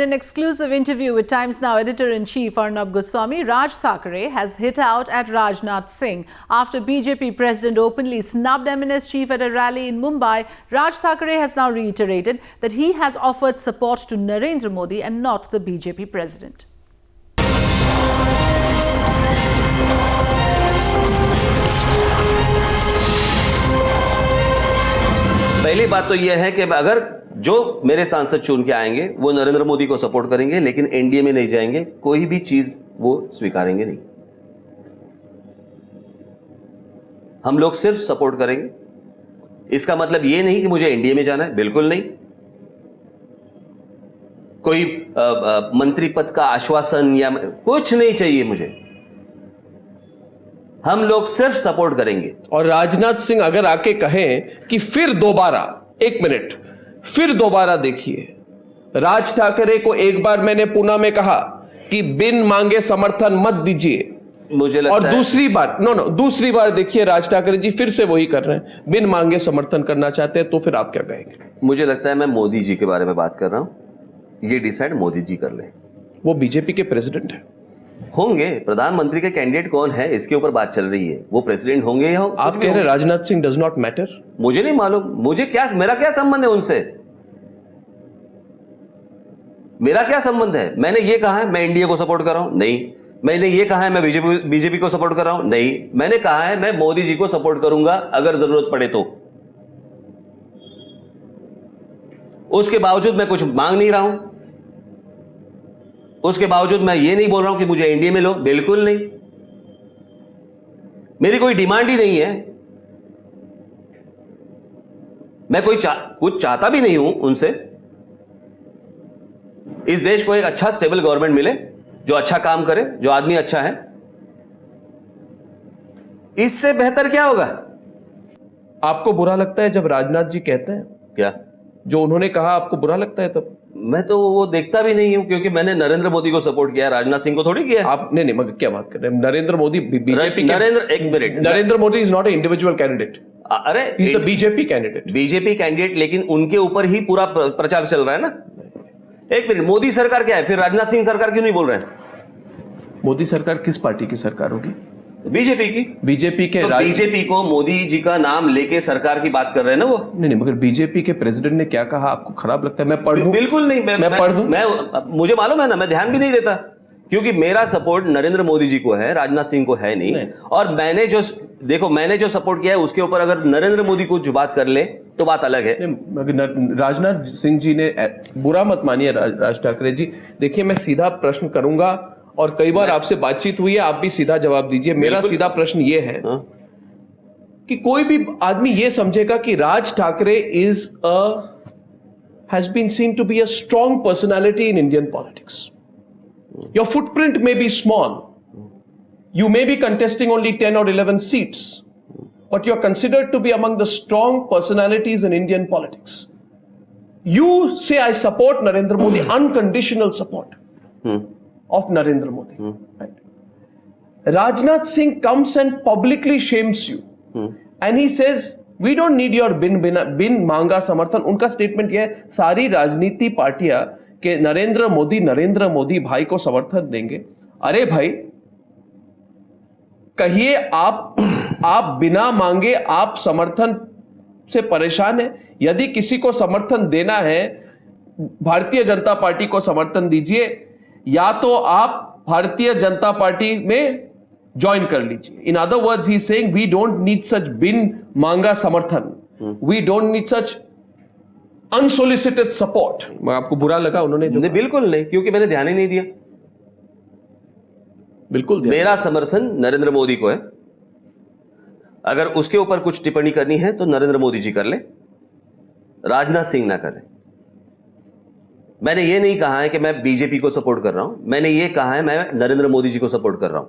In an exclusive interview with Times Now editor-in-chief Arnab Goswami, Raj Thackeray has hit out at Rajnath Singh. After BJP president openly snubbed MNS chief at a rally in Mumbai, Raj Thackeray has now reiterated that he has offered support to Narendra Modi and not the BJP president. पहली बात तो यह है कि अगर जो मेरे सांसद चुन के आएंगे वो नरेंद्र मोदी को सपोर्ट करेंगे, लेकिन एनडीए में नहीं जाएंगे, कोई भी चीज वो स्वीकारेंगे नहीं। हम लोग सिर्फ सपोर्ट करेंगे। इसका मतलब ये नहीं कि मुझे एनडीए में जाना है, बिल्कुल नहीं। कोई मंत्री पद का आश्वासन या कुछ नहीं चाहिए मुझे। हम लोग सिर्फ सपोर्ट करेंगे। और राजनाथ सिंह अगर आके कहें कि फिर दोबारा, एक मिनट, फिर दोबारा देखिए, राज ठाकरे को एक बार मैंने पुणे में कहा कि बिन मांगे समर्थन मत दीजिए, मुझे लगता और है दूसरी बार दूसरी बार देखिए राज ठाकरे जी फिर से वही कर रहे हैं, बिन मांगे समर्थन करना चाहते हैं, तो फिर आप क्या कहेंगे? मुझे लगता है मैं मोदी जी के बारे में बात कर रहा हूं, ये डिसाइड मोदी जी कर ले। वो बीजेपी के प्रेसिडेंट है, होंगे। प्रधानमंत्री के कैंडिडेट कौन है इसके ऊपर बात चल रही है। वो प्रेसिडेंट होंगे या आप कह रहे Rajnath Singh does not matter? मुझे नहीं मालूम, मेरा क्या संबंध है उनसे? मेरा क्या संबंध है? मैंने ये कहा है मैं एनडीए को सपोर्ट कर रहा हूं? नहीं। मैंने ये कहा है मैं बीजेपी को सपोर्ट कर रहा हूं? नहीं। मैंने कहा है मैं मोदी जी को सपोर्ट करूंगा अगर जरूरत पड़े तो। उसके बावजूद मैं कुछ मांग नहीं रहा हूं। उसके बावजूद मैं ये नहीं बोल रहा हूं कि मुझे एनडीए में लो, बिल्कुल नहीं। मेरी कोई डिमांड ही नहीं है। मैं कुछ चाहता भी नहीं हूं उनसे। इस देश को एक अच्छा स्टेबल गवर्नमेंट मिले, जो अच्छा काम करे, जो आदमी अच्छा है। इससे बेहतर क्या होगा? आपको बुरा लगता है जब राजनाथ जी कहते हैं क्या जो उन्होंने कहा? आपको बुरा लगता है तब? मैं तो वो देखता भी नहीं हूं, क्योंकि मैंने नरेंद्र मोदी को सपोर्ट किया है, राजनाथ सिंह को थोड़ी किया। आप नहीं मगर क्या बात कर रहे हैं? Narendra Modi BJP Narendra Modi is not a individual candidate. अरे he is the BJP candidate, लेकिन उनके ऊपर ही पूरा प्रचार चल रहा है ना। एक मिनट, मोदी सरकार क्या है? फिर राजनाथ सिंह सरकार क्यों नहीं बोल रहे हैं? मोदी सरकार किस पार्टी की सरकार होगी? बीजेपी की। बीजेपी के तो बीजेपी को मोदी जी का नाम लेके सरकार की बात कर रहे हैं ना वो। नहीं मगर बीजेपी के प्रेसिडेंट ने क्या कहा आपको खराब लगता है? मैं पढ़ दूं? बिल्कुल नहीं। मैं पढ़ दूं? मुझे मालूम है ना, मैं ध्यान भी नहीं देता, क्योंकि मेरा सपोर्ट नरेंद्र मोदी जी को है, राजनाथ सिंह को है नहीं। और मैंने जो सपोर्ट किया है उसके ऊपर अगर नरेंद्र मोदी कुछ बात कर ले तो बात अलग है। राजनाथ सिंह जी ने, बुरा मत मानिए राज ठाकरे जी, देखिए मैं सीधा प्रश्न करूंगा और कई बार आपसे बातचीत हुई है, आप भी सीधा जवाब दीजिए। मेरा सीधा प्रश्न ये है कि कोई भी आदमी ये समझेगा कि Raj Thackeray has been seen to be a strong personality in Indian politics. Your footprint may be small. You may be contesting only 10 or 11 seats, but you're considered to be among the strong personalities in Indian politics. You say, I support Narendra Modi, unconditional support of Narendra Modi. Right? Rajnath Singh comes and publicly shames you. And he says, we don't need your bin manga samarthan. उनका statement यह है, सारी राजनीति पार्टियां कि नरेंद्र मोदी भाई को समर्थन देंगे। अरे भाई, कहिए आप बिना मांगे आप समर्थन से परेशान है? यदि किसी को समर्थन देना है, भारतीय जनता पार्टी को समर्थन दीजिए, या तो आप भारतीय जनता पार्टी में ज्वाइन कर लीजिए। In other words he is saying we don't need such बिन मांगा समर्थन, we don't need such unsolicited support. आपको बुरा लगा उन्होंने जो? नहीं, बिल्कुल नहीं, क्योंकि मैंने ध्यान ही नहीं दिया। बिल्कुल मेरा समर्थन नरेंद्र मोदी को है। अगर उसके ऊपर कुछ टिप्पणी करनी है तो नरेंद्र मोदी जी कर ले, राजनाथ सिंह ना करें। मैंने ये नहीं कहा है कि मैं बीजेपी को सपोर्ट कर रहा हूं, मैंने ये कहा है मैं नरेंद्र मोदी जी को सपोर्ट कर रहा हूं।